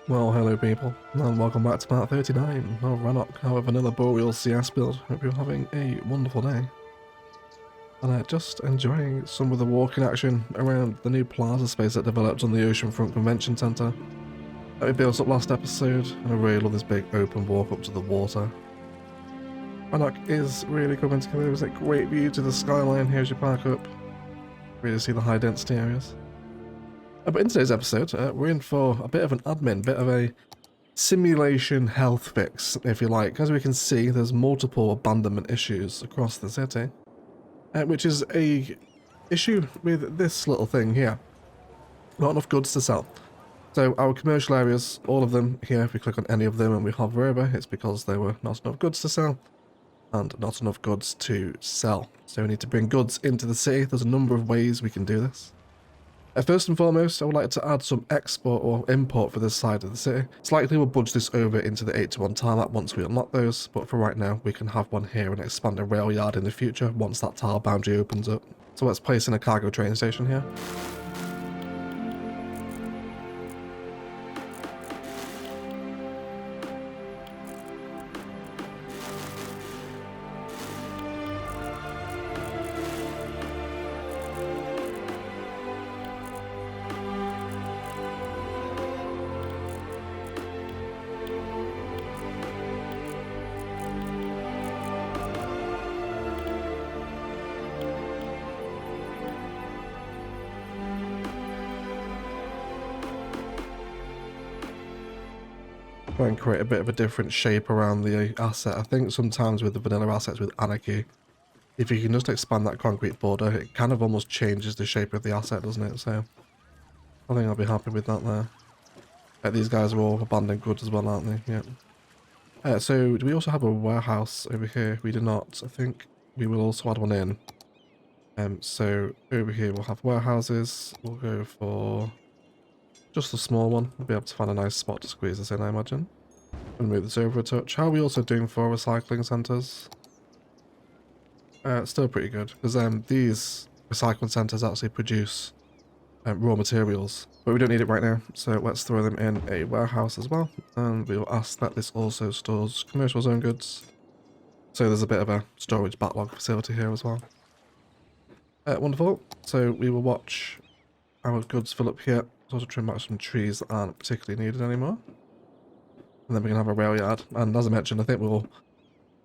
Well, hello people, and welcome back to part 39 of Rannoch, our vanilla Boreal CS build. Hope you're having a wonderful day. And just enjoying some of the walking action around the new plaza space that developed on the Oceanfront Convention Centre that we built up last episode, and I really love this big open walk up to the water. Rannoch is really coming together. There's a great view to the skyline here as you park up. Really see the high density areas. But in today's episode, we're in for a bit of an admin, bit of a simulation health fix, if you like. As we can see, there's multiple abandonment issues across the city, which is a issue with this little thing here. Not enough goods to sell. So our commercial areas, all of them here, if we click on any of them and we hover over, it's because there were not enough goods to sell and not enough goods to sell. So we need to bring goods into the city. There's a number of ways we can do this. First and foremost, I would like to add some export or import for this side of the city. It's likely we'll budge this over into the 8-to-1 tarmac once we unlock those, but for right now, we can have one here and expand a rail yard in the future once that tile boundary opens up. So let's place in a cargo train station here. Try and create a bit of a different shape around the asset. I think sometimes with the vanilla assets with Anarchy, if you can just expand that concrete border, it kind of almost changes the shape of the asset, doesn't it? So I think I'll be happy with that there. These guys are all abandoned goods as well, aren't they? Yeah. So do we also have a warehouse over here? We do not. I think we will also add one in. So over here we'll have warehouses. We'll go for just a small one. We'll be able to find a nice spot to squeeze this in, I imagine. And move this over a touch. How are we also doing for recycling centres? Still pretty good, because these recycling centres actually produce raw materials, but we don't need it right now, so let's throw them in a warehouse as well, and we will ask that this also stores commercial zone goods, so there's a bit of a storage backlog facility here as well. Wonderful. So we will watch our goods fill up here. Also trim back some trees that aren't particularly needed anymore. And then we can have a rail yard. And as I mentioned, I think we'll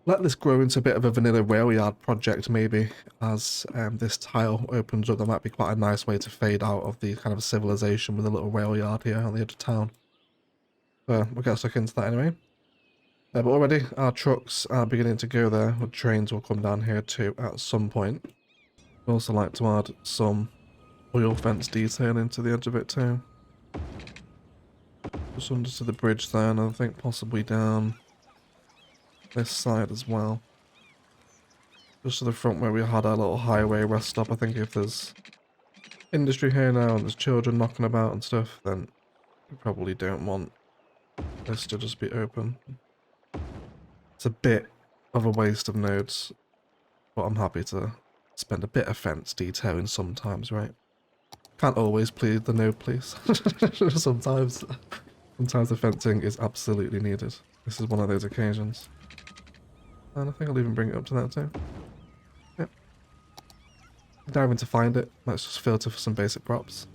let this grow into a bit of a vanilla rail yard project maybe. As this tile opens up, there might be quite a nice way to fade out of the kind of civilization with a little rail yard here on the edge of town. So we'll get stuck into that anyway. But already our trucks are beginning to go there. The trains will come down here too at some point. I'd also like to add some oil fence detail into the edge of it too. Just under to the bridge there, and I think possibly down this side as well. Just to the front where we had our little highway rest stop. I think if there's industry here now and there's children knocking about and stuff, then we probably don't want this to just be open. It's a bit of a waste of nodes, but I'm happy to spend a bit of fence detailing sometimes, right? Can't always please the node police. Sometimes the fencing is absolutely needed. This is one of those occasions. And I think I'll even bring it up to that too. Yep. Diving to find it. Let's just filter for some basic props.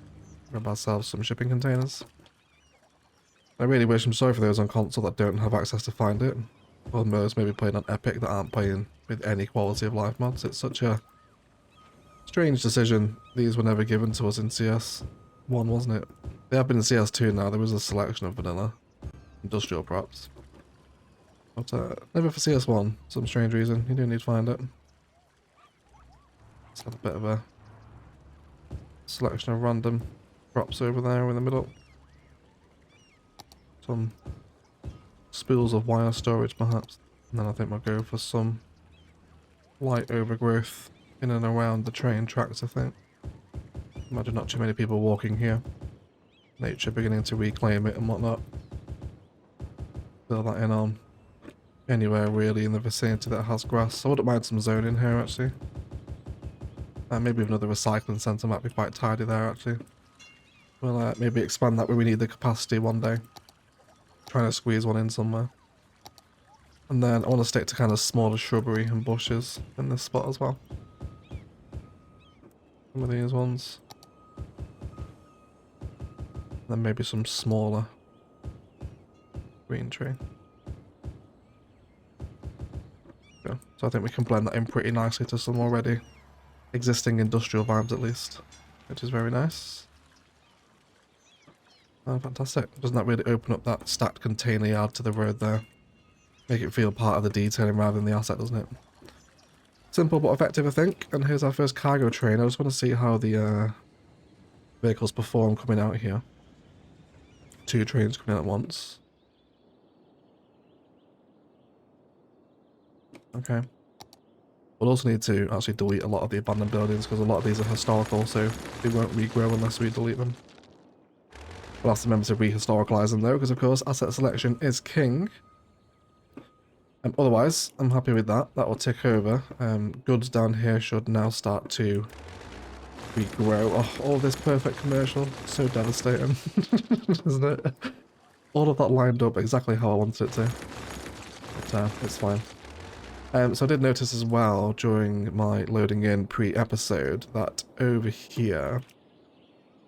Grab ourselves some shipping containers. I really wish, I'm sorry for those on console that don't have access to find it. Or those maybe playing on Epic that aren't playing with any quality of life mods. It's such a strange decision. These were never given to us in CS1, wasn't it? They have been in CS2 now. There was a selection of vanilla industrial props. But never for CS1, some strange reason. You do need to find it. Let's have a bit of a selection of random props over there in the middle. Some spools of wire storage perhaps. And then I think we'll go for some light overgrowth in and around the train tracks, I think. Imagine not too many people walking here. Nature beginning to reclaim it and whatnot. Fill that in on anywhere really in the vicinity that has grass. I wouldn't mind some zoning here actually. Maybe another recycling centre might be quite tidy there actually. We'll maybe expand that where we need the capacity one day. trying to squeeze one in somewhere. And then I want to stick to kind of smaller shrubbery and bushes in this spot as well. Some of these ones. And then maybe some smaller green tree. Yeah, so I think we can blend that in pretty nicely to some already existing industrial vibes at least, which is very nice. Oh, fantastic. Doesn't that really open up that stacked container yard to the road there? Make it feel part of the detailing rather than the asset, doesn't it? Simple but effective, I think. And here's our first cargo train. I just want to see how the vehicles perform coming out here. 2 trains coming out at once. Okay. We'll also need to actually delete a lot of the abandoned buildings because a lot of these are historical, so they won't regrow unless we delete them. We'll have to remember to rehistoricalize them though, because of course asset selection is king. Otherwise, I'm happy with that. That will tick over. Goods down here should now start to regrow. Oh, all this perfect commercial. So devastating, isn't it? All of that lined up exactly how I wanted it to. But it's fine. So I did notice as well during my loading in pre-episode that over here,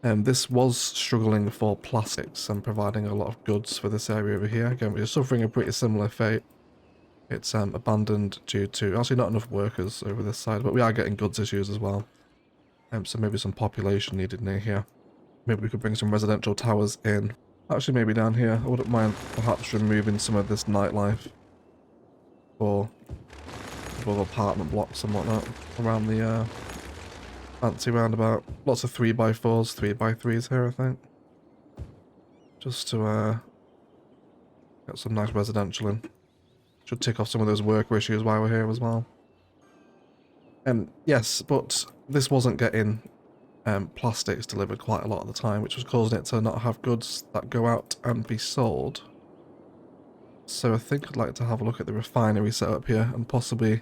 this was struggling for plastics and providing a lot of goods for this area over here. Again, we're suffering a pretty similar fate. It's abandoned due to actually not enough workers over this side, but we are getting goods issues as well. So maybe some population needed near here. Maybe we could bring some residential towers in. Actually, maybe down here. I wouldn't mind perhaps removing some of this nightlife for above apartment blocks and whatnot around the fancy roundabout. Lots of 3x4s, 3x3s here, I think. Just to get some nice residential in. Should tick off some of those worker issues while we're here as well. Yes, but this wasn't getting plastics delivered quite a lot of the time, which was causing it to not have goods that go out and be sold. So I think I'd like to have a look at the refinery setup here and possibly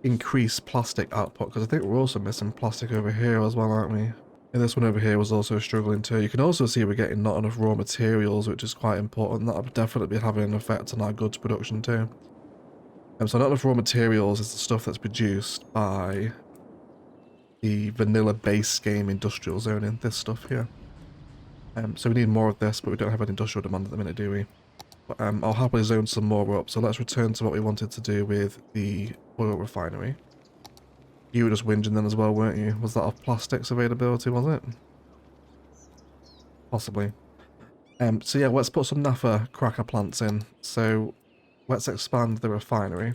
increase plastic output, because I think we're also missing plastic over here as well, aren't we? And this one over here was also struggling too. You can also see we're getting not enough raw materials, which is quite important. That'll definitely be having an effect on our goods production too. So not enough raw materials is the stuff that's produced by the vanilla base game industrial zoning, this stuff here. So we need more of this, but we don't have an industrial demand at the minute, do we? But I'll happily zone some more up. So let's return to what we wanted to do with the oil refinery. You were just whinging then as well, weren't you? Was that off plastics availability, was it? Possibly. So yeah, let's put some naphtha cracker plants in. So let's expand the refinery.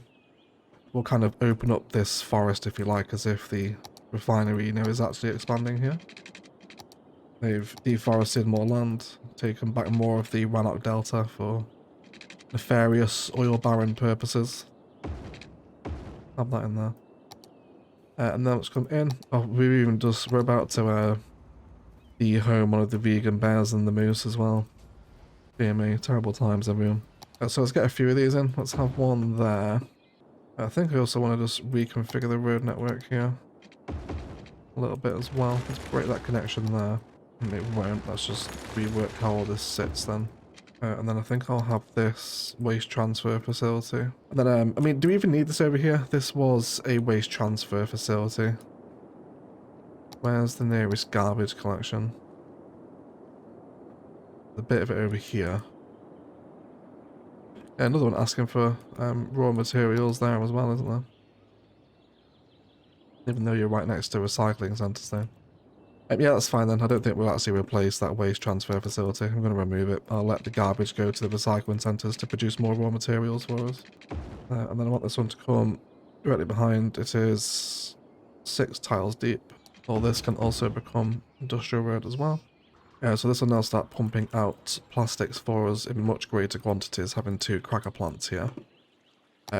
We'll kind of open up this forest, if you like, as if the refinery, you know, is actually expanding here. They've deforested more land, taken back more of the Rannoch Delta for nefarious oil baron purposes. Have that in there. And then let's come in. Oh, we're about to dehome one of the vegan bears and the moose as well. Dear me, terrible times, everyone. So let's get a few of these in. Let's have one there. I think I also want to just reconfigure the road network here a little bit as well. Let's break that connection there. It won't. Let's just rework how all this sits then. And then I think I'll have this waste transfer facility. And then, I mean, do we even need this over here? This was a waste transfer facility. Where's the nearest garbage collection? A bit of it over here. Yeah, another one asking for raw materials there as well, isn't there? Even though you're right next to recycling centres there. Yeah, that's fine then. I don't think we'll actually replace that waste transfer facility. I'm going to remove it. I'll let the garbage go to the recycling centres to produce more raw materials for us. And then I want this one to come directly behind. It is 6 tiles deep. All this can also become industrial road as well. So this will now start pumping out plastics for us in much greater quantities, having 2 cracker plants here.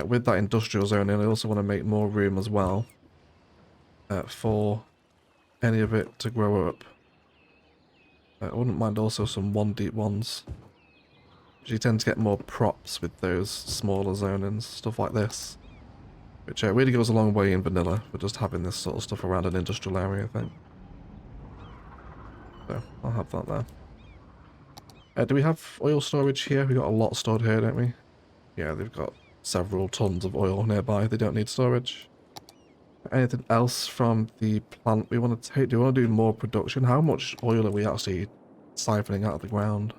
With that industrial zone in, I also want to make more room as well for any of it to grow up. I wouldn't mind also some 1 deep ones. You tend to get more props with those smaller zonings, stuff like this. Which really goes a long way in vanilla for just having this sort of stuff around an industrial area, I think. So, I'll have that there. Do we have oil storage here? We got a lot stored here, don't we? Yeah, they've got several tons of oil nearby. They don't need storage. Anything else from the plant we want to take? Do we want to do more production? How much oil are we actually siphoning out of the ground?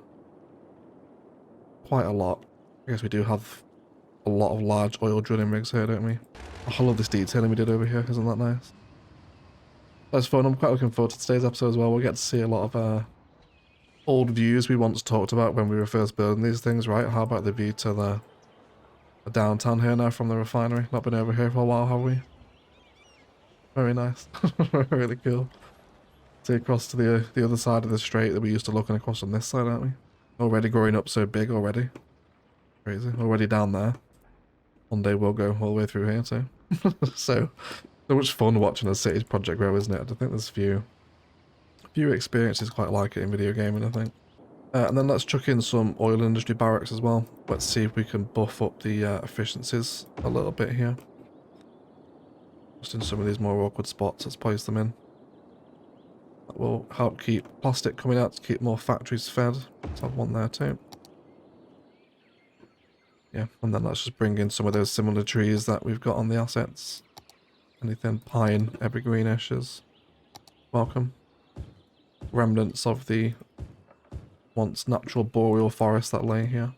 Quite a lot. I guess we do have a lot of large oil drilling rigs here, don't we? I love this detailing we did over here. Isn't that nice? That's fun. I'm quite looking forward to today's episode as well. We'll get to see a lot of old views we once talked about when we were first building these things, right? How about the view to the downtown here now from the refinery? Not been over here for a while, have we? Very nice. Really cool. See across to the other side of the strait that we used to looking across on this side, aren't we? Already growing up so big already. Crazy. Already down there. One day we'll go all the way through here too. So much fun watching a city's project grow, isn't it? I think there's few experiences quite like it in video gaming, I think. And then let's chuck in some oil industry barracks as well. Let's see if we can buff up the efficiencies a little bit here. Just in some of these more awkward spots, let's place them in. That will help keep plastic coming out to keep more factories fed. Let's have one there too. Yeah, and then let's just bring in some of those similar trees that we've got on the assets. Anything pine, evergreenish is welcome. Remnants of the once natural boreal forest that lay here.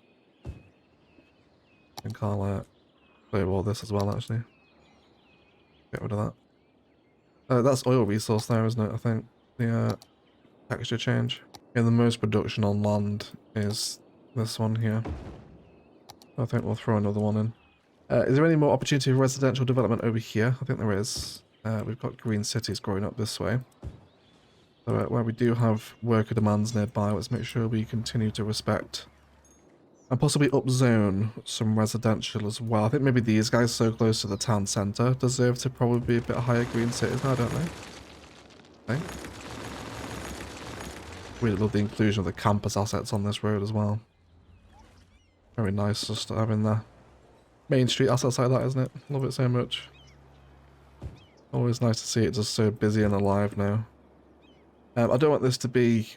I think I'll clear all this as well, actually. Get rid of that. That's oil resource there, isn't it? I think the texture change. Yeah, the most production on land is this one here. I think we'll throw another one in. Is there any more opportunity for residential development over here? I think there is. We've got green cities growing up this way. So where we do have worker demands nearby, let's make sure we continue to respect and possibly upzone some residential as well. I think maybe these guys so close to the town centre deserve to probably be a bit higher green cities now, don't they? I think. Really love the inclusion of the campus assets on this road as well. Very nice just having the main street assets like that, isn't it? Love it so much. Always nice to see it just so busy and alive now. I don't want this to be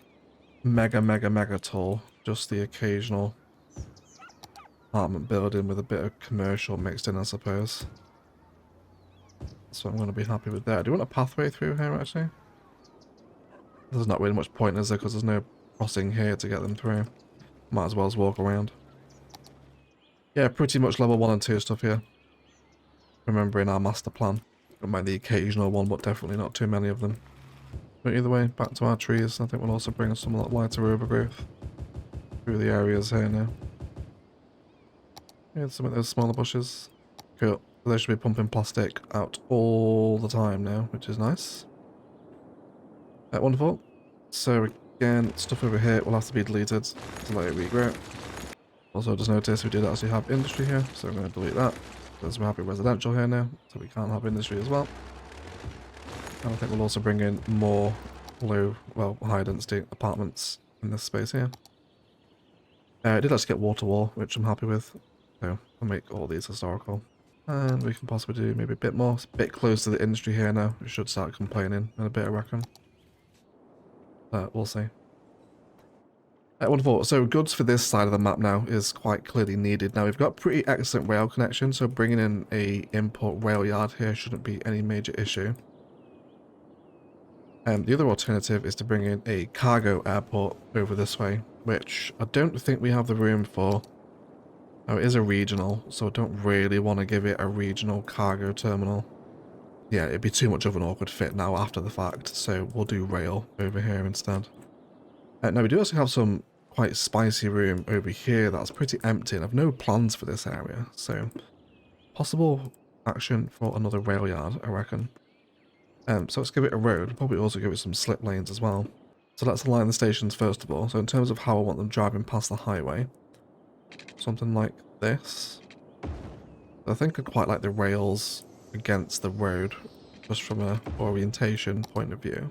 mega tall, just the occasional apartment building with a bit of commercial mixed in, I suppose. So I'm going to be happy with that. Do you want a pathway through here, actually? There's not really much point, is there? Because there's no crossing here to get them through. Might as well just walk around. Yeah, pretty much level 1 and 2 stuff here. Remembering our master plan. Don't mind the occasional one, but definitely not too many of them. But either way, back to our trees. I think we'll also bring some lighter overgrowth through the areas here now. Yeah, some of those smaller bushes. Cool. They should be pumping plastic out all the time now, which is nice. Wonderful. So again, stuff over here will have to be deleted to let it regrow. Also, just notice we did actually have industry here, so I'm going to delete that. Because we're happy residential here now, so we can't have industry as well. And I think we'll also bring in more high density apartments in this space here. I did actually get water wall, which I'm happy with. So I'll make all these historical. And we can possibly do maybe a bit more. It's a bit close to the industry here now. We should start complaining in a bit, I reckon. We'll see. Wonderful. So goods for this side of the map now is quite clearly needed. Now we've got pretty excellent rail connection, so bringing in a import rail yard here shouldn't be any major issue. The other alternative is to bring in a cargo airport over this way, which I don't think we have the room for. Oh, it is a regional, so I don't really want to give it a regional cargo terminal. Yeah, it'd be too much of an awkward fit now after the fact, so we'll do rail over here instead. Now we do also have some quite spicy room over here that's pretty empty, and I've no plans for this area, so possible action for another rail yard, I reckon. So let's give it a road, probably also give it some slip lanes as well. So let's align the stations first of all. So in terms of how I want them driving past the highway, something like this. I think I quite like the rails against the road, just from a orientation point of view.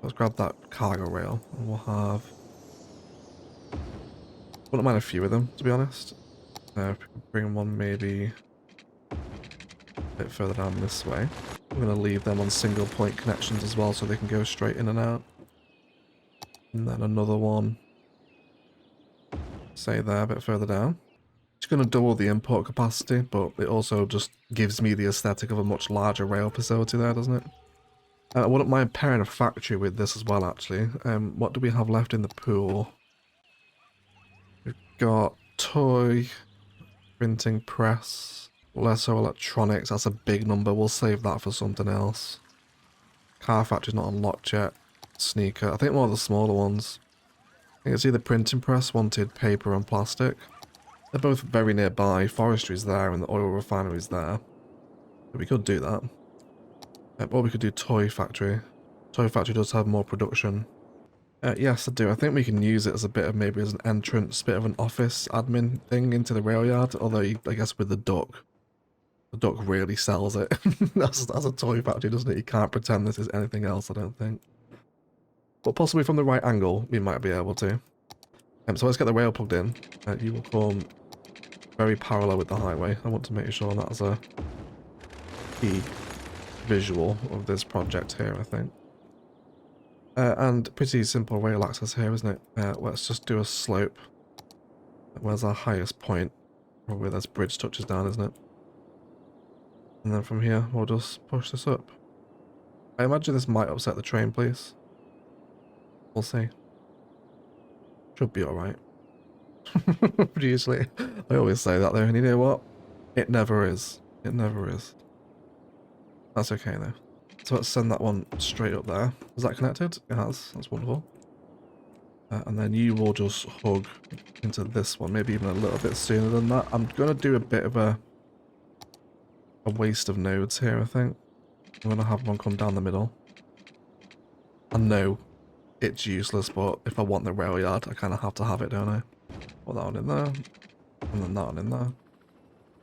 Let's grab that cargo rail, and we'll have... wouldn't mind a few of them, to be honest. If we can bring one maybe a bit further down this way. We're going to leave them on single point connections as well, so they can go straight in and out. And then another one say there, a bit further down. It's going to double the import capacity, but it also just gives me the aesthetic of a much larger rail facility there, doesn't it? I wouldn't mind pairing a factory with this as well, actually. What do we have left in the pool? We've got toy, printing press, lesser electronics. That's a big number. We'll save that for something else. Car factory's not unlocked yet. Sneaker. I think more of the smaller ones. I think it's either printing press wanted paper and plastic. They're both very nearby. Forestry's there and the oil refinery's there. But we could do that. Or we could do toy factory. Toy factory does have more production. Yes, I do. I think we can use it as a bit of maybe as an entrance, bit of an office admin thing into the rail yard. Although I guess with the duck really sells it as a toy factory, doesn't it? You can't pretend this is anything else, I don't think. But possibly from the right angle, we might be able to. So let's get the rail plugged in. You will come very parallel with the highway. I want to make sure that's a key visual of this project here, I think. And pretty simple rail access here, isn't it? Let's just do a slope. Where's our highest point? Probably this bridge touches down, isn't it? And then from here, we'll just push this up. I imagine this might upset the train, please. We'll see. Should be alright. Usually, I always say that though, and you know what? It never is. It never is. That's okay though. So let's send that one straight up there. Is that connected? It has. That's wonderful. And then you will just hug into this one, maybe even a little bit sooner than that. I'm going to do a bit of a waste of nodes here, I think. I'm going to have one come down the middle. I know it's useless, but if I want the rail yard, I kind of have to have it, don't I? Put that one in there, and then that one in there.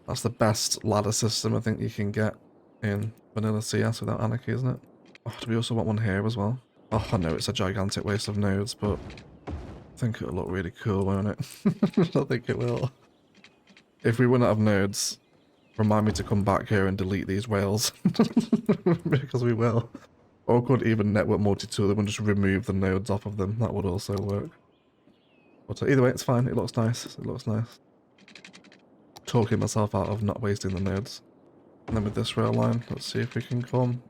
That's the best ladder system I think you can get in vanilla CS without anarchy, isn't it? Oh, do we also want one here as well? Oh, I know it's a gigantic waste of nodes, but I think it'll look really cool, won't it? I don't think it will. If we wouldn't have nodes, remind me to come back here and delete these rails. Because we will. Or could even network multi-tool them and just remove the nodes off of them. That would also work. But either way, it's fine. It looks nice. It looks nice. Talking myself out of not wasting the nodes. And then with this rail line, let's see if we can come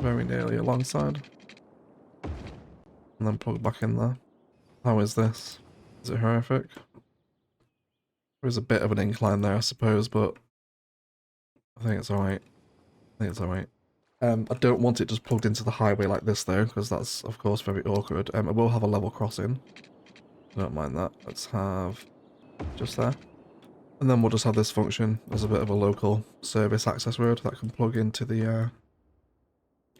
very nearly alongside. And then plug back in there. How is this? Is it horrific? There is a bit of an incline there, I suppose, but I think it's alright. I think it's alright. I don't want it just plugged into the highway like this though, because that's of course very awkward. I will have a level crossing. I don't mind that. Let's have just there. And then we'll just have this function as a bit of a local service access road that can plug into the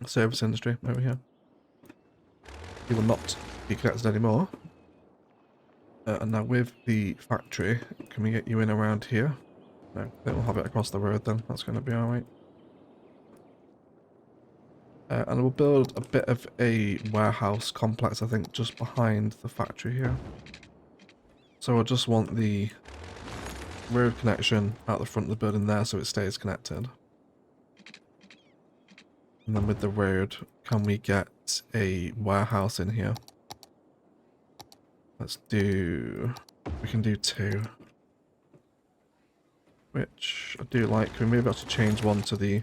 service industry over here. He will not be connected anymore. And now with the factory, can we get you in around here? No, I think we'll have it across the road then. That's going to be alright. And we'll build a bit of a warehouse complex, I think, just behind the factory here. So I just want the road connection out the front of the building there so it stays connected. And then with the road, can we get a warehouse in here? Let's do... we can do 2. Which I do like. Can we maybe have to change one to the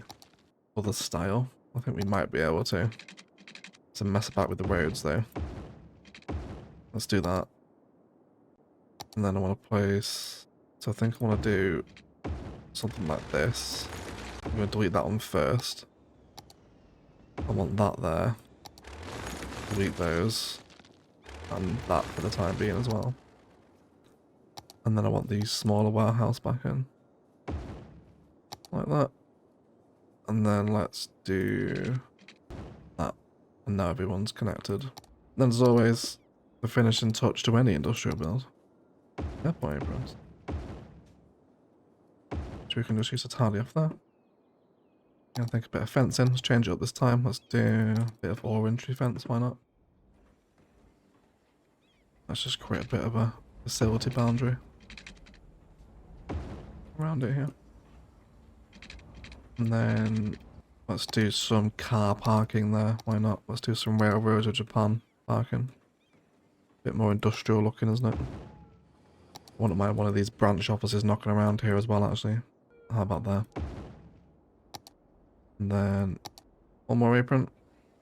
other style? I think we might be able to. It's a mess about with the roads though. Let's do that. And then I want to place... so I think I want to do something like this. I'm going to delete that one first. I want that there. Delete those. And that for the time being as well. And then I want the smaller warehouse back in. Like that. And then let's do that. And now everyone's connected. Then as always, the finishing touch to any industrial build. Yep, my Abrams. So we can just use a tally off there. I think a bit of fencing. Let's change it up this time. Let's do a bit of orange fence, why not? Let's just create a bit of a facility boundary around it here. And then let's do some car parking there. Why not? Let's do some Railroads of Japan parking. Bit more industrial looking, isn't it? I wouldn't mind one of these branch offices knocking around here as well, actually. How about there? And then one more apron.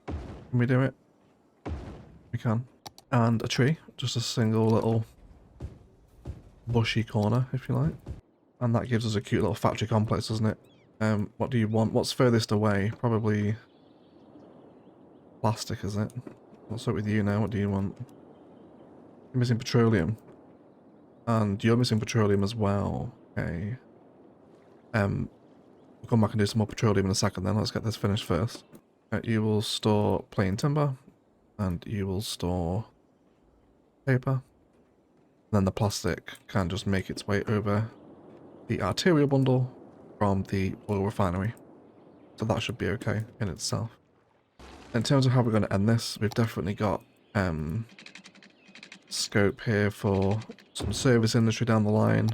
Can we do it? We can. And a tree. Just a single little bushy corner, if you like. And that gives us a cute little factory complex, doesn't it? What do you want? What's furthest away? Probably plastic, is it? What's up with you now? What do you want? You're missing petroleum. And you're missing petroleum as well. Okay. We'll come back and do some more petroleum in a second then. Let's get this finished first. You will store plain timber. And you will store paper. And then the plastic can just make its way over the arterial bundle from the oil refinery. So that should be okay in itself. In terms of how we're going to end this, we've definitely got scope here for some service industry down the line.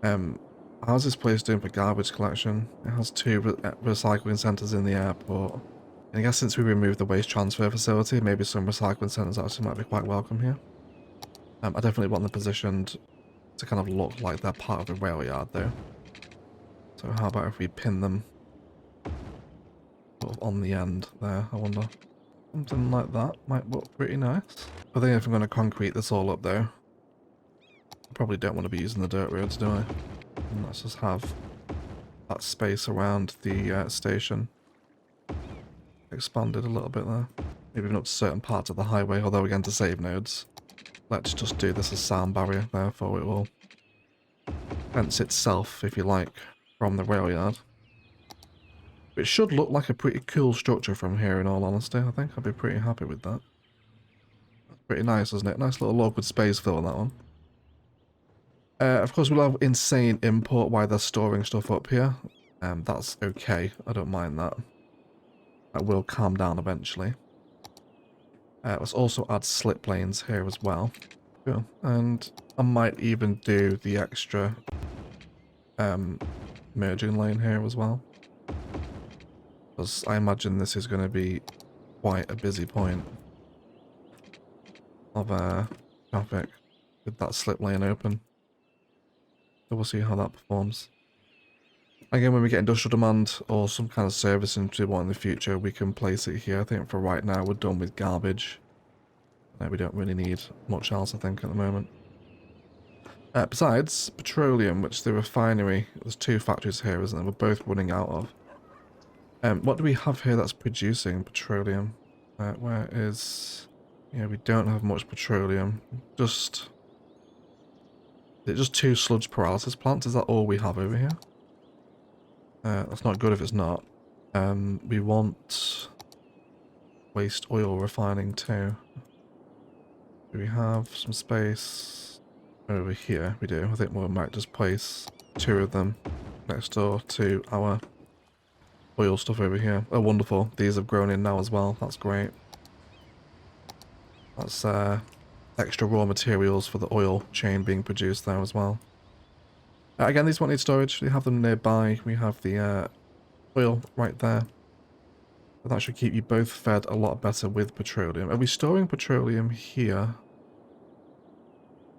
How's this place doing for garbage collection? It has 2 recycling centres in the airport. And I guess since we removed the waste transfer facility, maybe some recycling centres actually might be quite welcome here. I definitely want them positioned to kind of look like they're part of the rail yard though. So how about if we pin them sort of on the end there, I wonder. Something like that might look pretty nice. I think if I'm going to concrete this all up though, I probably don't want to be using the dirt roads, do I? And let's just have that space around the station expanded a little bit there. Maybe even up to certain parts of the highway, although again to save nodes. Let's just do this as sound barrier, therefore it will fence itself, if you like, from the rail yard. It should look like a pretty cool structure from here, in all honesty. I think I'd be pretty happy with that. That's pretty nice, isn't it? Nice little awkward space fill on that one. Of course, we'll have insane import while they're storing stuff up here. That's okay. I don't mind that. That will calm down eventually. Let's also add slip lanes here as well. Cool. And I might even do the extra merging lane here as well. Because I imagine this is going to be quite a busy point of traffic with that slip lane open. So we'll see how that performs. Again, when we get industrial demand or some kind of service into one in the future, we can place it here. I think for right now, we're done with garbage. We don't really need much else, I think, at the moment. Besides, petroleum, which the refinery, there's 2 factories here, isn't there? We're both running out of. What do we have here that's producing petroleum? Where is... Yeah, we don't have much petroleum. Just... Is it just 2 sludge paralysis plants? Is that all we have over here? That's not good if it's not. We want waste oil refining too. Do we have some space over here? We do. I think we might just place 2 of them next door to our oil stuff over here. Oh, wonderful. These have grown in now as well. That's great. That's extra raw materials for the oil chain being produced there as well. Again, these won't need storage. We have them nearby. We have the oil right there. But that should keep you both fed a lot better with petroleum. Are we storing petroleum here?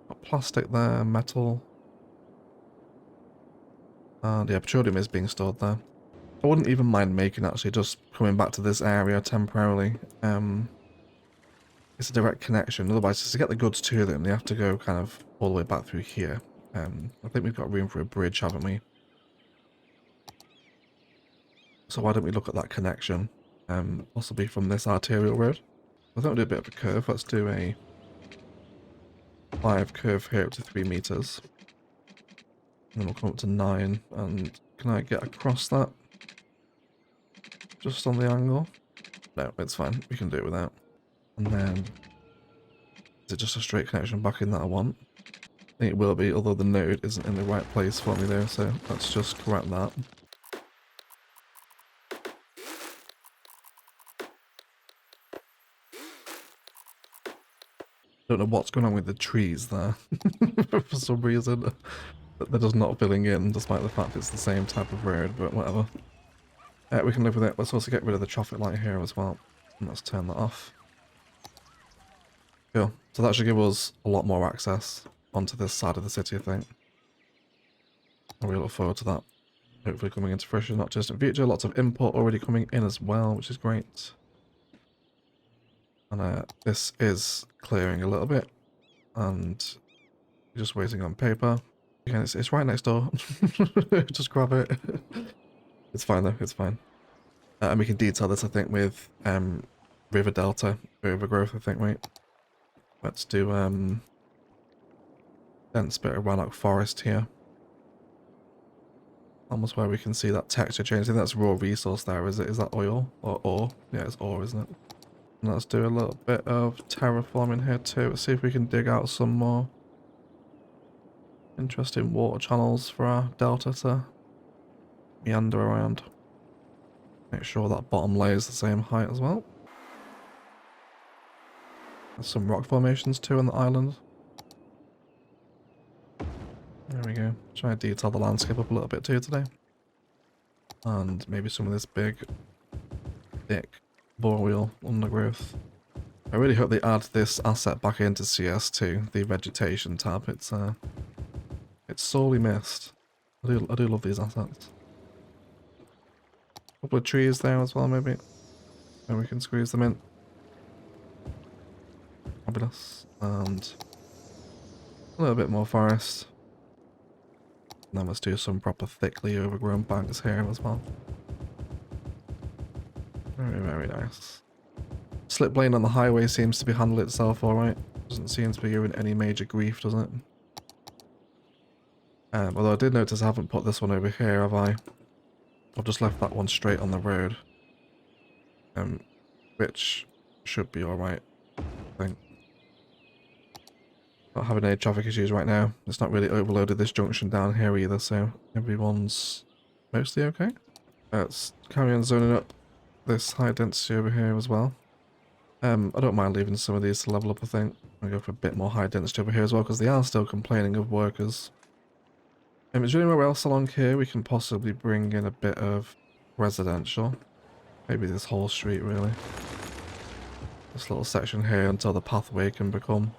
Got plastic there, metal. And yeah, petroleum is being stored there. I wouldn't even mind making actually just coming back to this area temporarily. It's a direct connection. Otherwise, just to get the goods to them, they have to go kind of all the way back through here. I think we've got room for a bridge, haven't we? So why don't we look at that connection? Possibly from this arterial road. I think we'll do a bit of a curve. Let's do a 5 curve here up to 3 meters. And then we'll come up to 9. And can I get across that? Just on the angle? No, it's fine. We can do it without. And then... Is it just a straight connection back in that I want? I think it will be, although the node isn't in the right place for me there, so let's just correct that. Don't know what's going on with the trees there. For some reason, they're just not filling in, despite the fact it's the same type of road, but whatever. We can live with it. Let's also get rid of the traffic light here as well. And let's turn that off. Cool. So that should give us a lot more access onto this side of the city, I think. And we look forward to that hopefully coming into fruition, not just in future. Lots of import already coming in as well, which is great. And this is clearing a little bit, and just waiting on paper. Again, it's right next door. Just grab it. It's fine though, it's fine. And we can detail this, I think, with River Delta overgrowth, I think, right? Let's do dense bit of Rannoch forest here. Almost where we can see that texture change. I think that's raw resource there, is it? Is that oil or ore? Yeah, it's ore, isn't it? And let's do a little bit of terraforming here too. Let's see if we can dig out some more interesting water channels for our delta to meander around. Make sure that bottom layer is the same height as well. There's some rock formations too on the island. There we go. Try to detail the landscape up a little bit too today. And maybe some of this big, thick boreal undergrowth. I really hope they add this asset back into CS2, the vegetation tab. It's sorely missed. I do love these assets. A couple of trees there as well, maybe. And we can squeeze them in. Fabulous. And a little bit more forest. And then let's do some proper thickly overgrown banks here as well. Very, very nice. Slip lane on the highway seems to be handling itself alright. Doesn't seem to be giving any major grief, does it? Although I did notice I haven't put this one over here, have I? I've just left that one straight on the road. Which should be alright, I think. Not having any traffic issues right now. It's not really overloaded this junction down here either, so everyone's mostly okay. Let's carry on zoning up this high density over here as well. I don't mind leaving some of these to level up, I think. I'll go for a bit more high density over here as well, because they are still complaining of workers. Is there anywhere else along here we can possibly bring in a bit of residential? Maybe this whole street, really. This little section here until the pathway can become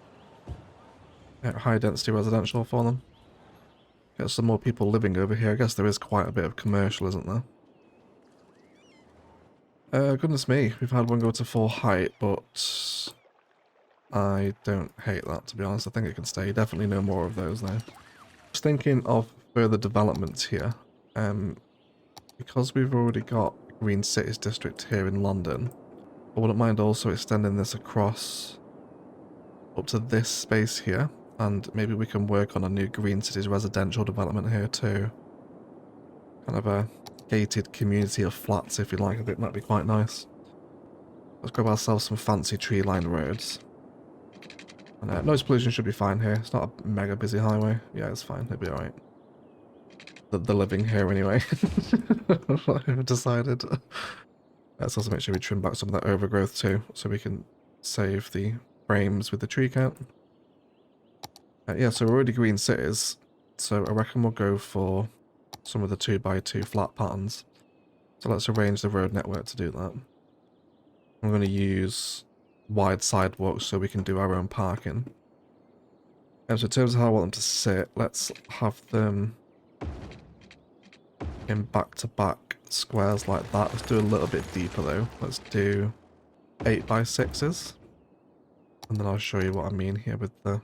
high density residential for them. Get some more people living over here. I guess there is quite a bit of commercial, isn't there? Goodness me, we've had one go to full height, but I don't hate that, to be honest. I think it can stay. Definitely no more of those now. Just thinking of further developments here. Because we've already got Green Cities District here in London, I wouldn't mind also extending this across up to this space here. And maybe we can work on a new Green Cities residential development here too. Kind of a gated community of flats, if you like. I think that'd be quite nice. Let's grab ourselves some fancy tree-lined roads. And noise pollution should be fine here. It's not a mega busy highway. Yeah, it's fine. It'll be alright. The living here anyway. I've decided. Let's also make sure we trim back some of that overgrowth too, so we can save the frames with the tree count. Yeah, so we're already green cities, so I reckon we'll go for some of the 2x2 flat patterns. So let's arrange the road network to do that. I'm going to use wide sidewalks so we can do our own parking. And so in terms of how I want them to sit, let's have them in back-to-back squares like that. Let's do a little bit deeper though. Let's do 8x6s. And then I'll show you what I mean here with the...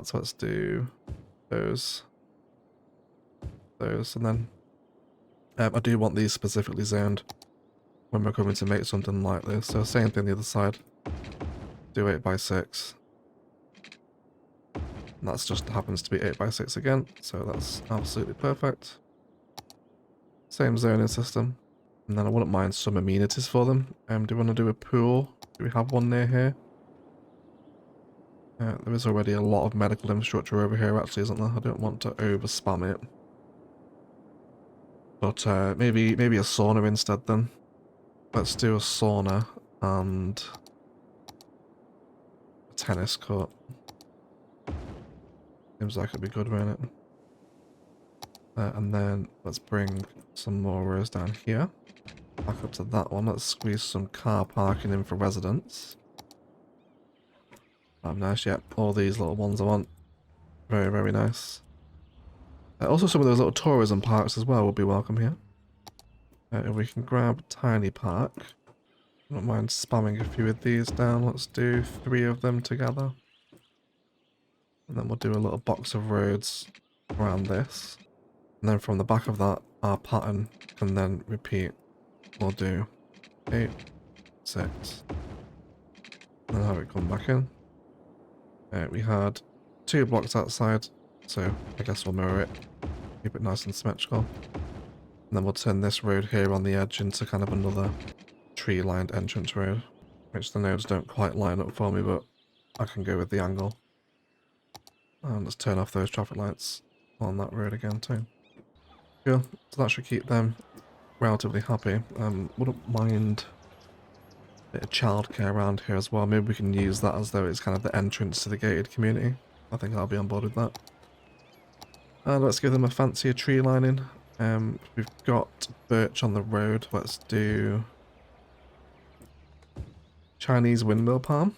So let's do those, and then I do want these specifically zoned when we're coming to make something like this. So same thing the other side, do 8x6, and that's just happens to be 8x6 again, so that's absolutely perfect. Same zoning system, and then I wouldn't mind some amenities for them. Do we want to do a pool? Do we have one near here? There is already a lot of medical infrastructure over here, actually, isn't there? I don't want to over spam it. But maybe a sauna instead then. Let's do a sauna and a tennis court. Seems like it'd be good, wouldn't it? And then let's bring some more rows down here. Back up to that one. Let's squeeze some car parking in for residents. Oh, nice, yeah. All these little ones I want. Very, very nice. Also, some of those little tourism parks as well would be welcome here. If we can grab Tiny Park. I don't mind spamming a few of these down. Let's do 3 of them together. And then we'll do a little box of roads around this. And then from the back of that, our pattern can then repeat. We'll do 8, 6. And then have it come back in. We had 2 blocks outside, so I guess we'll mirror it. Keep it nice and symmetrical. And then we'll turn this road here on the edge into kind of another tree-lined entrance road, which the nodes don't quite line up for me, but I can go with the angle. And let's turn off those traffic lights on that road again too. Cool, so that should keep them relatively happy. Wouldn't mind a bit of childcare around here as well. Maybe we can use that as though it's kind of the entrance to the gated community. I think I'll be on board with that. And let's give them a fancier tree lining. We've got birch on the road. Let's do Chinese windmill palm.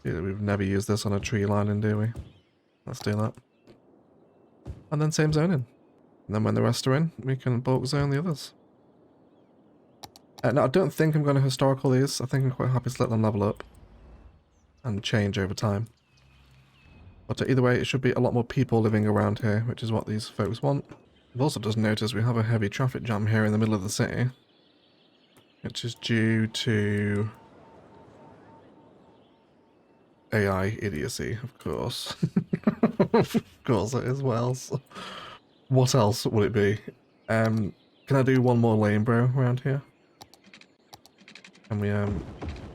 Yeah, we've never used this on a tree lining, do we? Let's do that. And then same zoning. And then when the rest are in, we can bulk zone the others. Now, I don't think I'm going to historical these. I think I'm quite happy to let them level up and change over time. But either way, it should be a lot more people living around here, which is what these folks want. I've also just noticed we have a heavy traffic jam here in the middle of the city, which is due to AI idiocy, of course. Of course it is. What else? What else would it be? Can I do one more lane, bro, around here? Can we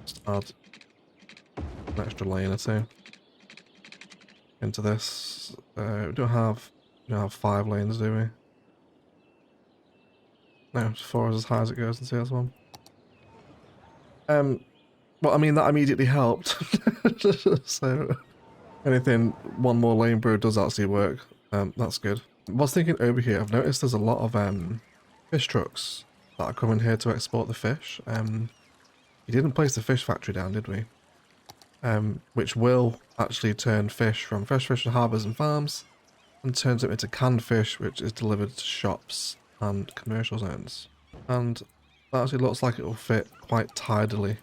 just add an extra lane or 2 into this? We don't have 5 lanes, do we? No, 4 is as high as it goes in CS1. Well, I mean, that immediately helped. So, anything, one more lane, bro, does actually work. That's good. I was thinking over here, I've noticed there's a lot of fish trucks that are coming here to export the fish. We didn't place the fish factory down, did we? Which will actually turn fish from fresh fish to harbours and farms, and turns it into canned fish, which is delivered to shops and commercial zones. And that actually looks like it will fit quite tidily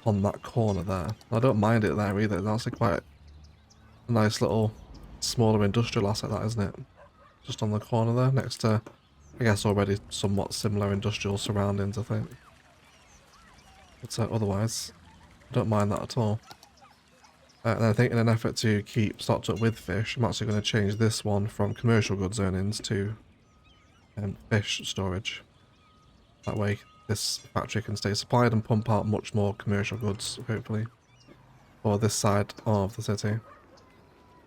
on that corner there. I don't mind it there either. That's quite a nice little smaller industrial asset, that, isn't it? Just on the corner there, next to, I guess, already somewhat similar industrial surroundings, I think. But otherwise, I don't mind that at all. And I think in an effort to keep stocked up with fish, I'm actually going to change this one from commercial goods earnings to fish storage. That way this factory can stay supplied and pump out much more commercial goods, hopefully, for this side of the city.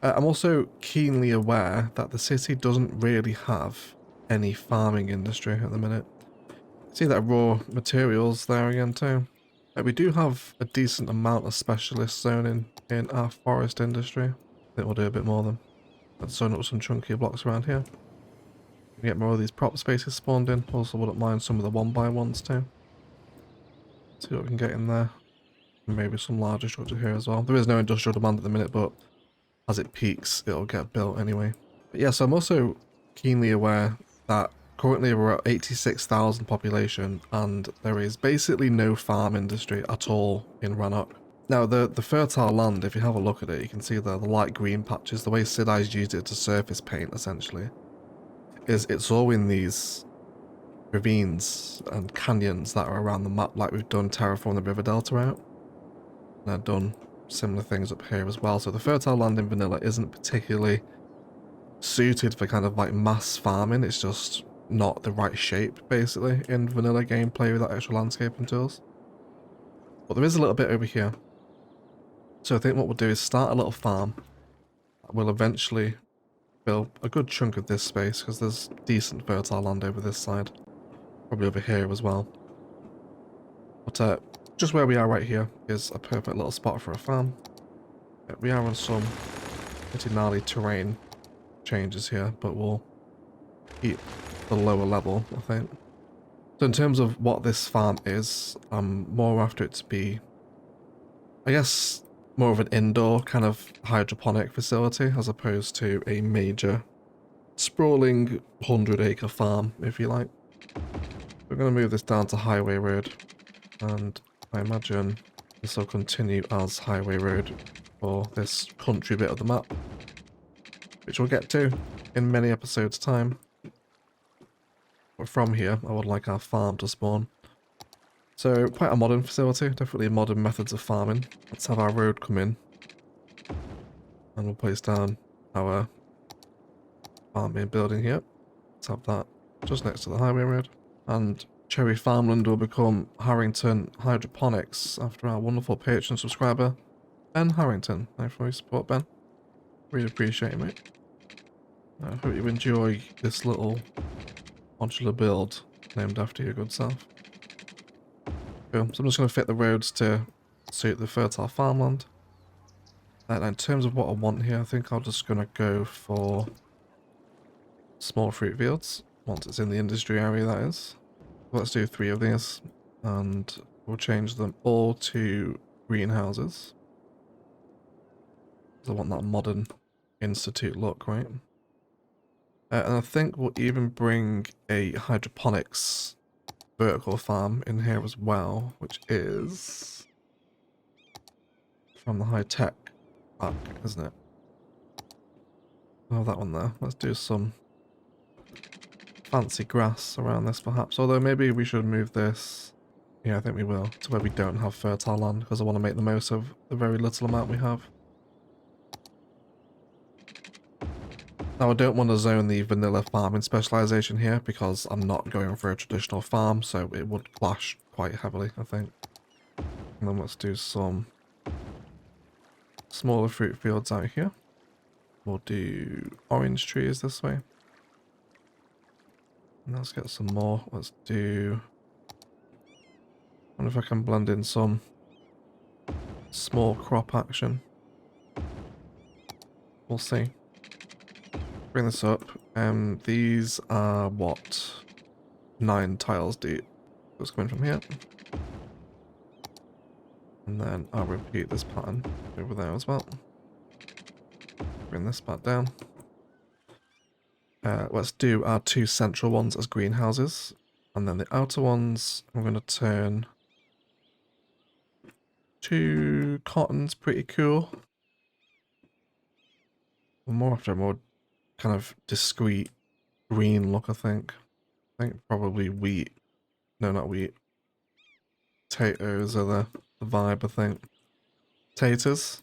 I'm also keenly aware that the city doesn't really have any farming industry at the minute. See that raw materials there again too. We do have a decent amount of specialist zoning in our forest industry. I think we'll do a bit more of them. Let's zone up some chunkier blocks around here. Get more of these prop spaces spawned in. Also wouldn't mind some of the 1x1s too. See what we can get in there. Maybe some larger structure here as well. There is no industrial demand at the minute, but as it peaks, it'll get built anyway. But yeah, so I'm also keenly aware that currently we're at 86,000 population, and there is basically no farm industry at all in Rannoch. Now, the fertile land, if you have a look at it, you can see the light green patches, the way Sidai's used it to surface paint, essentially, is it's all in these ravines and canyons that are around the map, like we've done terraform the river delta out. And I've done similar things up here as well. So the fertile land in vanilla isn't particularly suited for kind of like mass farming. It's just not the right shape, basically, in vanilla gameplay without extra landscaping tools. But there is a little bit over here. So I think what we'll do is start a little farm. We'll eventually build a good chunk of this space, because there's decent fertile land over this side. Probably over here as well. But just where we are right here is a perfect little spot for a farm. We are on some pretty gnarly terrain changes here, but we'll keep the lower level, I think. So in terms of what this farm is, I'm more after it to be I guess, more of an indoor kind of hydroponic facility as opposed to a major sprawling 100-acre farm, if you like. We're going to move this down to Highway Road, and I imagine this will continue as Highway Road for this country bit of the map, which we'll get to in many episodes' time. But from here, I would like our farm to spawn. So, quite a modern facility, definitely modern methods of farming. Let's have our road come in. And we'll place down our farming building here. Let's have that just next to the highway road. And Cherry Farmland will become Harrington Hydroponics after our wonderful patron subscriber, Ben Harrington. Thanks for your support, Ben. Really appreciate it, mate. I hope you enjoy this little modular build named after your good self. Cool. So I'm just going to fit the roads to suit the fertile farmland. And in terms of what I want here, I think I'm just going to go for small fruit fields, once it's in the industry area, that is. Let's do 3 of these, and we'll change them all to greenhouses. I want that modern institute look, right? And I think we'll even bring a hydroponics vertical farm in here as well, which is from the high-tech pack, isn't it? Oh, that one there. Let's do some fancy grass around this perhaps, although maybe we should move this, yeah, I think we will, to where we don't have fertile land, because I want to make the most of the very little amount we have. Now I don't want to zone the vanilla farming specialization here, because I'm not going for a traditional farm, so it would clash quite heavily, I think. And then let's do some smaller fruit fields out here. We'll do orange trees this way. Let's get some more. Let's do... I wonder if I can blend in some small crop action. We'll see. Bring this up. These are what? 9 tiles deep. What's coming from here? And then I'll repeat this pattern over there as well. Bring this back down. Let's do our 2 central ones as greenhouses, and then the outer ones I'm going to turn to cottons. Pretty cool. More after a more kind of discreet green look, I think. Probably wheat. No, not wheat. Potatoes are the vibe, I think. Taters.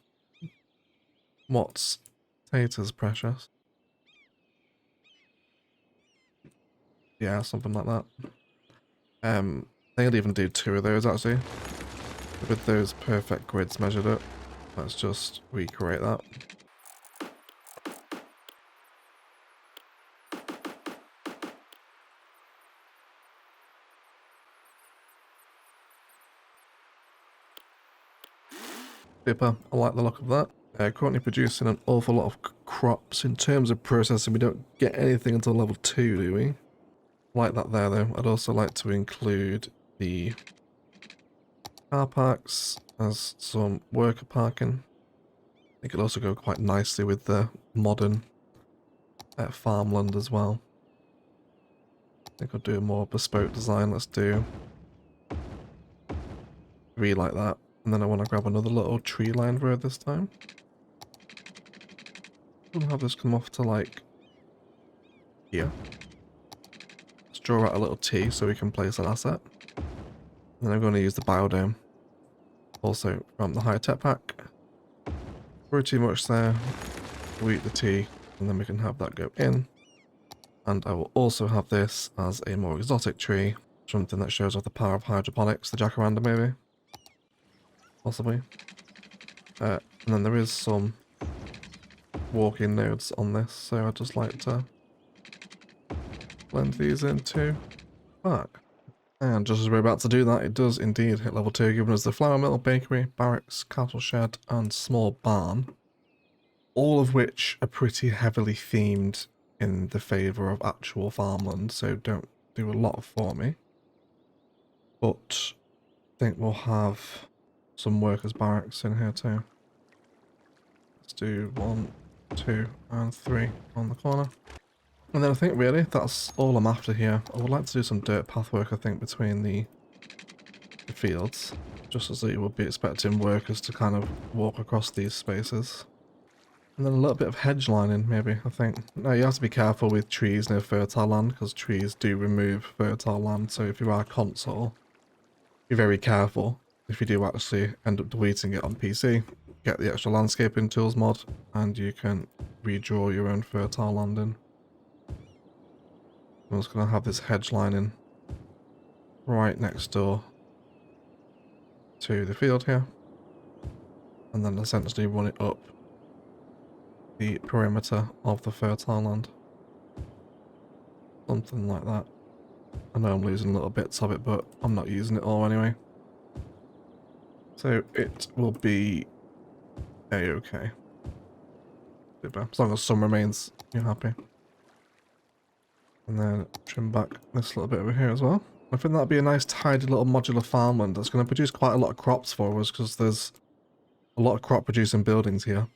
What's taters, precious? Yeah, something like that. I think I'd even do 2 of those actually. With those perfect grids measured up. Let's just recreate that. Super, I like the look of that. Currently producing an awful lot of crops. In terms of processing, we don't get anything until level 2, do we? Like that there though. I'd also like to include the car parks as some worker parking. It could also go quite nicely with the modern farmland as well. I think I'll do a more bespoke design. Let's do 3 like that. And then I want to grab another little tree-lined road this time. We'll have this come off to like here. Let's draw out a little T so we can place an asset. And then I'm going to use the biodome. Also from the high-tech pack. Pretty much there. We eat the T, and then we can have that go in. And I will also have this as a more exotic tree. Something that shows off the power of hydroponics, the jacaranda maybe. Possibly. And then there is some walk-in nodes on this, so I'd just like to blend these into back. And just as we're about to do that, it does indeed hit level 2, giving us the flour mill, bakery, barracks, cattle shed, and small barn. All of which are pretty heavily themed in the favour of actual farmland, so don't do a lot for me. But I think we'll have some workers' barracks in here too. Let's do 1, 2, and 3 on the corner. And then I think really that's all I'm after here. I would like to do some dirt path work, I think, between the fields, just as you would be expecting workers to kind of walk across these spaces. And then a little bit of hedge lining, maybe, I think. Now, you have to be careful with trees near fertile land, because trees do remove fertile land, so if you are a console, be very careful. If you do actually end up deleting it on PC, get the extra landscaping tools mod, and you can redraw your own fertile land in. I'm just going to have this hedge lining right next door to the field here, and then essentially run it up the perimeter of the fertile land. Something like that. I know I'm losing little bits of it, but I'm not using it all anyway. So it will be a-okay. As long as some remains, you're happy. And then trim back this little bit over here as well. I think that'd be a nice tidy little modular farmland that's going to produce quite a lot of crops for us, because there's a lot of crop producing buildings here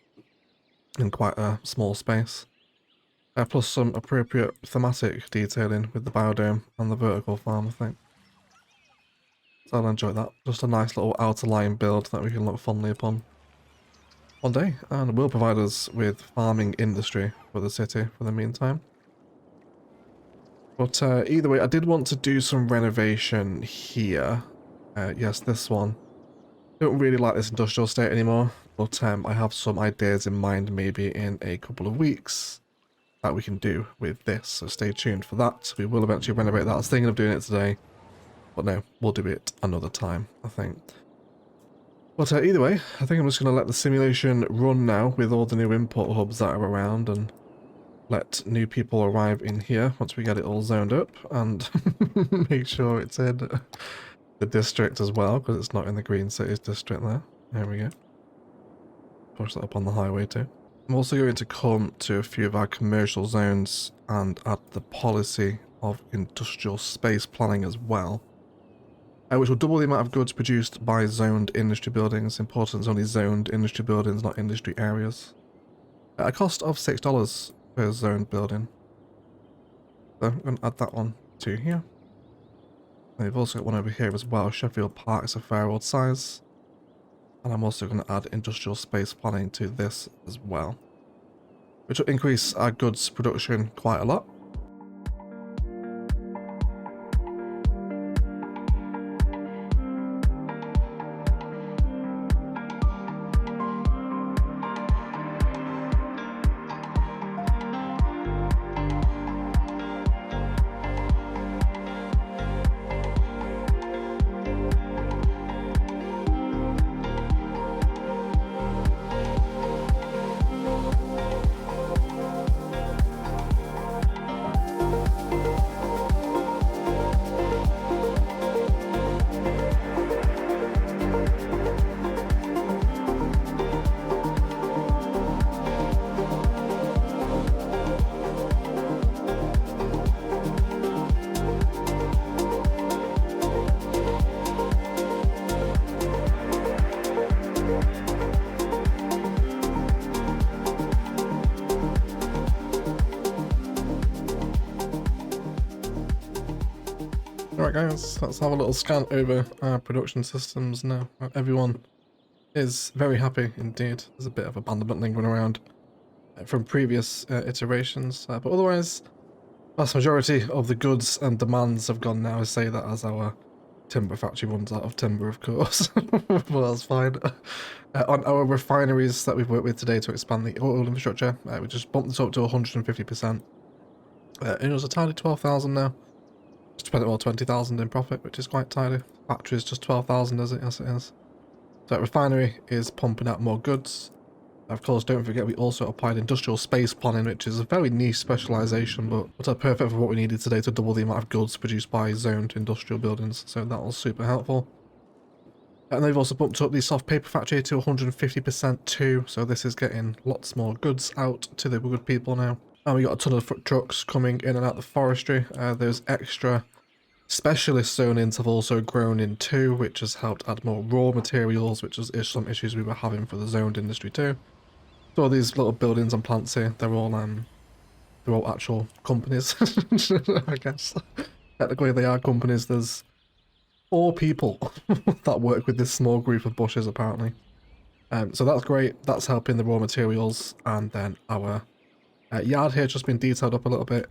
in quite a small space. Plus some appropriate thematic detailing with the biodome and the vertical farm, I think. So I'll enjoy that. Just a nice little outer line build that we can look fondly upon one day, and will provide us with farming industry for the city for the meantime. But either way, I did want to do some renovation here. Yes, this one. Don't really like this industrial estate anymore, but I have some ideas in mind maybe in a couple of weeks that we can do with this, so stay tuned for that. We will eventually renovate that. I was thinking of doing it today, but no, we'll do it another time, I think. But either way, I think I'm just going to let the simulation run now with all the new import hubs that are around, and let new people arrive in here once we get it all zoned up, and make sure it's in the district as well, because it's not in the Green Cities district there. There we go. Push that up on the highway too. I'm also going to come to a few of our commercial zones and add the policy of industrial space planning as well, which will double the amount of goods produced by zoned industry buildings. Important is only zoned industry buildings, not industry areas. At a cost of $6 per zoned building. So I'm going to add that one to here. And we've also got one over here as well. Sheffield Park is a fair old size. And I'm also going to add industrial space planning to this as well, which will increase our goods production quite a lot. Alright guys, let's have a little scan over our production systems now. Everyone is very happy indeed. There's a bit of abandonment lingering around from previous iterations, but otherwise, vast majority of the goods and demands have gone now. I say that as our timber factory runs out of timber, of course, but that's fine. On our refineries that we've worked with today to expand the oil infrastructure, we just bumped this up to 150%. It was a tidy 12,000 now. Just spent well 20,000 in profit, which is quite tidy. Factory is just 12,000, is it? Yes, it is. So refinery is pumping out more goods. Of course, don't forget we also applied industrial space planning, which is a very niche specialisation, but perfect for what we needed today to double the amount of goods produced by zoned industrial buildings. So that was super helpful. And they've also bumped up the soft paper factory to 150% too. So this is getting lots more goods out to the good people now. And we got a ton of trucks coming in and out the forestry. There's extra Specialist zonings have also grown in too, which has helped add more raw materials, which is some issues we were having for the zoned industry too. So all these little buildings and plants here, they're all actual companies, I guess. Technically they are companies. There's 4 people that work with this small group of bushes apparently. So that's great. That's helping the raw materials, and then our yard here just been detailed up a little bit,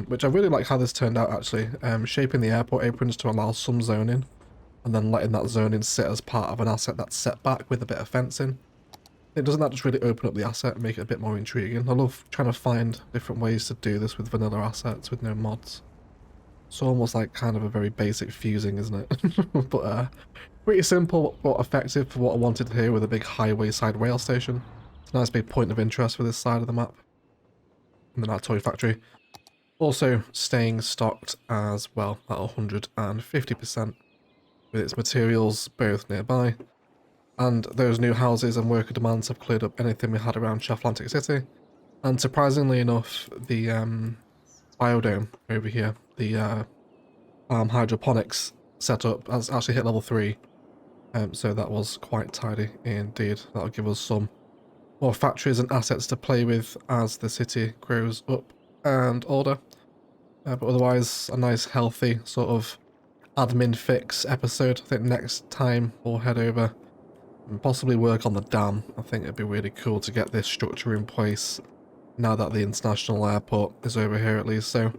which I really like how this turned out actually. Shaping the airport aprons to allow some zoning, and then letting that zoning sit as part of an asset that's set back with a bit of fencing. Doesn't that just really open up the asset and make it a bit more intriguing? I love trying to find different ways to do this with vanilla assets with no mods. It's almost like kind of a very basic fusing, isn't it? But pretty simple but effective for what I wanted here with a big highway side rail station. It's a nice big point of interest for this side of the map. And then our toy factory. Also staying stocked as well at 150% with its materials both nearby. And those new houses and worker demands have cleared up anything we had around Atlantic City. And surprisingly enough, the biodome over here, the hydroponics setup has actually hit level 3. So that was quite tidy indeed. That'll give us some more factories and assets to play with as the city grows up and older. But otherwise, a nice healthy sort of admin fix episode. I think next time we'll head over and possibly work on the dam. I think it'd be really cool to get this structure in place now that the international airport is over here at least. So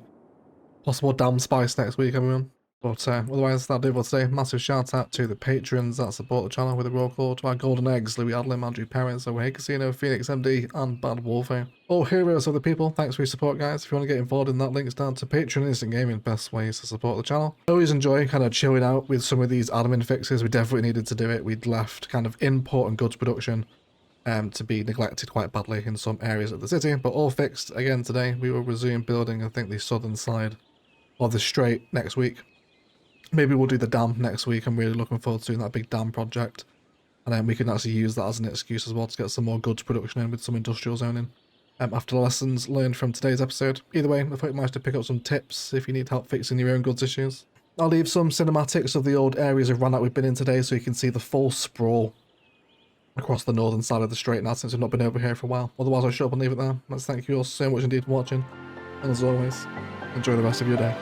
possible dam spice next week, everyone. But otherwise, that'll do for today. Massive shout out to the patrons that support the channel with a roll call, to our Golden Eggs, Louis Adlam, Andrew Perrin, So Hey Casino, Phoenix MD, and Bad Warfare. All heroes of the people, thanks for your support, guys. If you want to get involved in that, links down to Patreon, Instant Gaming, best ways to support the channel. I always enjoy kind of chilling out with some of these admin fixes. We definitely needed to do it. We'd left kind of import and goods production to be neglected quite badly in some areas of the city, but all fixed again today. We will resume building, I think, the southern side of the strait next week. Maybe we'll do the dam next week. I'm really looking forward to doing that big dam project. And then we can actually use that as an excuse as well to get some more goods production in with some industrial zoning. After the lessons learned from today's episode. Either way, I thought you managed to pick up some tips if you need help fixing your own goods issues. I'll leave some cinematics of the old areas of Rannoch we've been in today so you can see the full sprawl across the northern side of the strait now since we've not been over here for a while. Otherwise, I'll shut up and leave it there. Let's thank you all so much indeed for watching. And as always, enjoy the rest of your day.